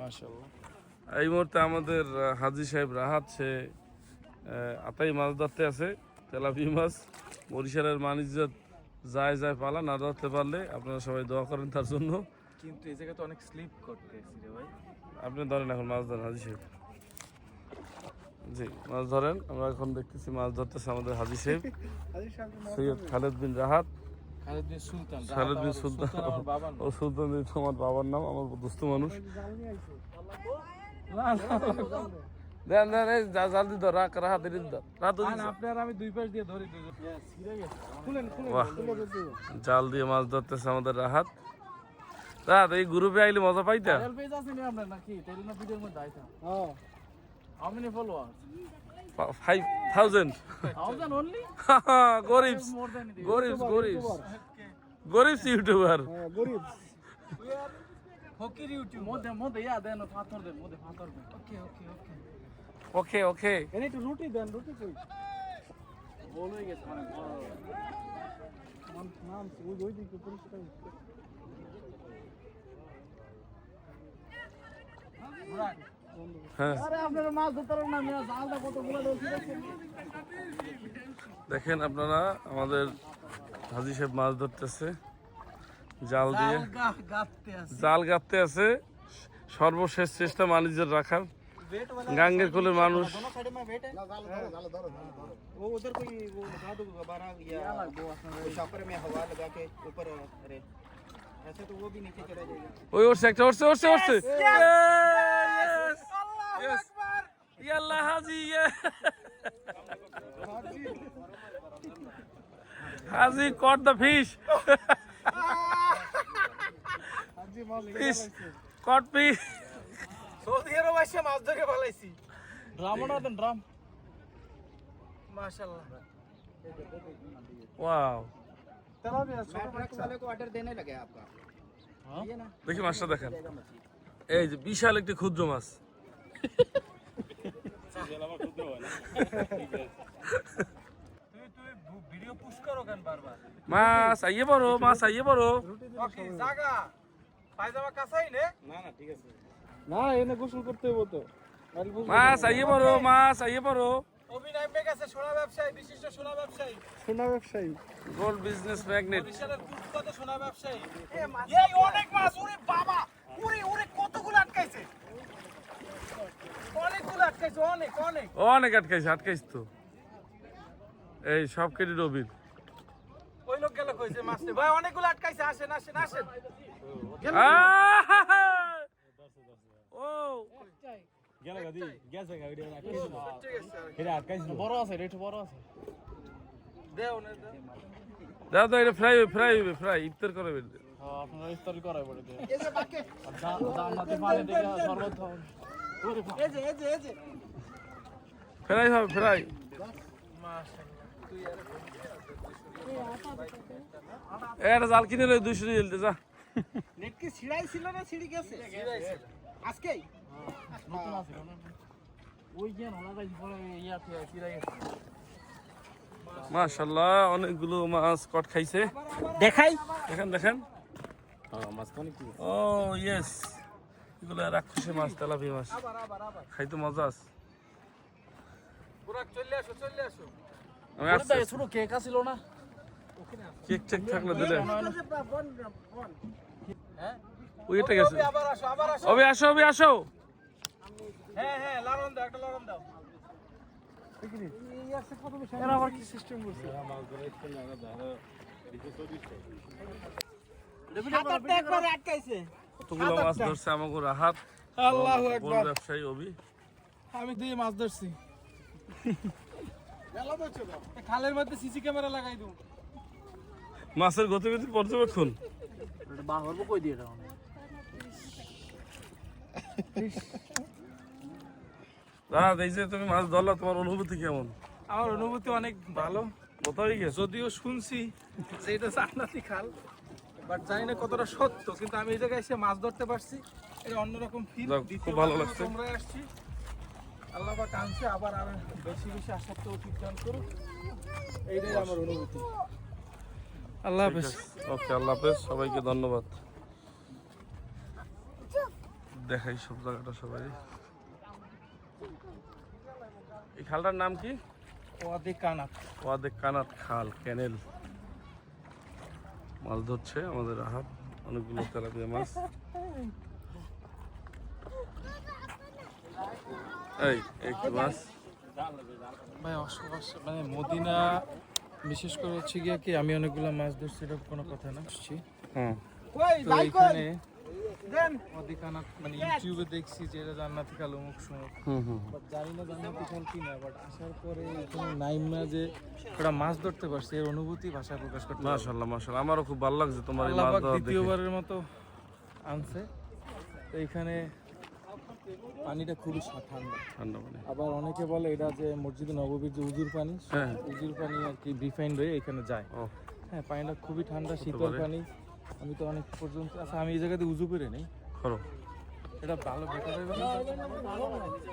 মাশাআল্লাহ। এই মুহূর্তে আমাদের হাজী সাহেব রাহাত সে আতাই মাছ ধরতে আছে, তেলাপিয়া মাছ। বরিশালের মানিজ্জত যায় যায় পালা, না ধরতে পারলে আপনারা সবাই দোয়া করেন তার জন্য। কিন্তু এই জায়গা তো অনেক স্লিপ করতেছি রে ভাই। আপনি ধরেন এখন মাছ ধরেন হাজী সাহেব। জি মাছ ধরেন। আমরা এখন দেখতেছি মাছ ধরতেছে আমাদের হাজী সাহেব সৈয়দ খালেদ বিন রাহাত। খালিদ বিন সুলতান। খালেদ বিন সুলতান আমার বাবার ও সুলতান আমার বাবার নাম, আমার দোস্ত মানুষ। দেন দেন এই জলদি ধর, রাহাত আপনার আমি দুই পাশ দিয়ে ধরি দুজন। জাল দিয়ে মাছ ধরতেছে আমাদের রাহাত। রাহাত এই গ্রুপে আইলে মজা পাইতা। ভাইরাল পেজ আছে নি আপনার নাকি? তেলিনা ভিডিওর মধ্যে আইতা। হ্যাঁ। How many followers? 5,000 1000 only? গরিবস More than it. গরিবস YouTuber. We are Hokir YouTube. মধ্যে ইয়া দেন পাথর দেন, মধ্যে পাথর দেন। ওকে। ওকে এনে একটু রুটি দেন, রুটি কই? বল হয়ে গেছে মানে। নাম ওই দিকে পরিষ্কার। হ্যাঁ আরে আপনারা মাছ ধরতে পারেন না, মিয়া জালটা কত বড় ধরছি। দেখেন আপনারা আমাদের হাজী সাহেব মাছ ধরতেছে জাল দিয়ে। জাল গাঁথতে আছে। সর্বশেষ চেষ্টা মানিজ্যের রাখার। গাঙ্গের কোলের মানুষ। ওই উঠছে একটা, উঠছে। ইয়াল্লাহ Haji, Haji caught the fish. Fish caught fish. Saudi Arab এসে মাছ ধরে ফেলাইছি। ড্রাম না দেন, ড্রাম। মাশাআল্লাহ। Wow. चलो भी ट्रक वाले को ऑर्डर देने लगे आपका। ये ना দেখি মাছটা দেখেন। এই যে বিশাল একটি ক্ষুদ্র মাছ। তুই ভিডিও পুশ করো কেন বারবার? মাছ আইয়ে বড়। ওকে জায়গা পায়জামা কাছাই নে? না ঠিক আছে। না এনে গোসল করতে হইব তো। মাছ আইয়ে বড়। অভিনয় মে গেছে সোনা ব্যবসায়ী, বিশিষ্ট সোনা ব্যবসায়ী। Gold business magnate. বরিশালের কুখ্যাত সোনা ব্যবসায়ী। এই অনেক মাছ, ওরে বাবা, ওরে কতগুলো আটকাইছে। অনেকগুলো আটকাইছে, অনেক আটকাইছে তো। এই সব কেটে রবির। ওই লোক গেল কইছে মাছ নে ভাই, অনেকগুলো আটকাইছে। আসেন। ও গেল গাদি গেছে গাড়ি আটকাইছিল। বড় আছে, একটু বড় আছে। দেও না দাদা এটা ফ্রাই ইফতার করে বেরবে। হ্যাঁ আপনারা ইফতারি করাই বলে দেন। এই যে বাকে জান্নাতি পানি থেকে শরবত খাওয়ান। এই যে ফ্রাই হবে। মাশাআল্লাহ। তুই এটা জাল কিনে লই 200 জ্বলতে যা। নেট কি ছিড়াই ছিল না ছিড়ি গেছে? আজকেই নতুন আছে না? ওই যে নলাগাই পরে ইয়া ছিড়াই গেছে। মাশাআল্লাহ অনেকগুলো মাছ কট খাইছে। দেখাই দেখেন। মাছ কোন কি? ও ইয়েস, এগুলো রাক্ষসী মাছ, তেলাপিয়া মাছ। আবার খাইতে মজা আছে। পুরা চলে আসো। আমি আসছি। ছোট কেক আছিল না? কেক থাকলে দিলে। হ্যাঁ ওই এটা গেছে। আবার আসো। আসো। হ্যাঁ লারন দাও, একটা লারন দাও। এরা আবার কি সিস্টেম করছে? কতগুলো মাছ ধরছে আমাকে রাহাত। আল্লাহু গোল আকবার। ব্যবসায়ী অভি। আমি দিয়ে মাছ ধরছি। খালের মধ্যে সিসি ক্যামেরা লাগাই দেব। মাছের গতিবিধি পর্যবেক্ষণ। বাহরবো কই দিয়ে দাও। রাহাত এই যে তুমি মাছ ধরলা, তোমার অনুভূতি কেমন? আমার অনুভূতি অনেক ভালো। কোথায় গেছে? যদিও শুনছি যে এটা জান্নাতি খাল, বাট জানি না কতটা সত্য, কিন্তু আমি এই জায়গায় এসে মাছ ধরতে পারছি, এটা অন্যরকম ফিল। যাক, খুব ভালো লাগছে। আমরা আসছি, আল্লাহ পাক আনছে, আবার আর বেশি আসার তো অতিক্রম করুক, এইটাই আমার অনুভূতি। আল্লাহ হাফেজ। ওকে, আল্লাহ হাফেজ, সবাইকে ধন্যবাদ। দেখাই সব জায়গাটা সবাই। এই খালটার নাম কি? ওয়াদি কানাত। ওয়াদে কানাত খাল, ক্যানেল। মাছ ধরছে আমাদের রাহাত, অনেকগুলো তেলাপিয়া মাছ। এই কি মাছ? ভাই মানে মদিনা বিশেষ করে হচ্ছে গিয়ে কি আমি অনেকগুলো মাছ ধরছি এটা কোনো কথা না। আসছি হুম, তো এইখানে অধিকানাত মানে ইউটিউবে দেখছি যে এটা জান্নাতি খাল অমুক সমুক, হুম, হুম। বাট জানি না জান্নাতি খাল কি না, বাট আসার পরে এখানে নাইমা যে ওরা মাছ ধরতে পারছে এর অনুভূতি ভাষায় প্রকাশ করতে পারবো না। মাশাআল্লাহ মাশাআল্লাহ, আমারও খুব ভালো লাগছে তোমার এই আল্লাহ মাছ পাক ধরা দেখে। দ্বিতীয়বারের মতো আনছে। তো এইখানে পানিটা খুবই ঠান্ডা। ঠান্ডা পানি। আবার অনেকে বলে এটা যে মসজিদে নববীর যে উজুর পানি, হ্যাঁ। উজুর পানি আর কি রিফাইন্ড হয়ে এখানে যায়। ও, হ্যাঁ, পানিটা খুবই ঠান্ডা, শীতল পারে। পানি। আমি তো অনেক পর্যন্ত, আচ্ছা আমি এই জায়গাতে উজু করে নেই, করো। এটা ভালো বেটার হবে না?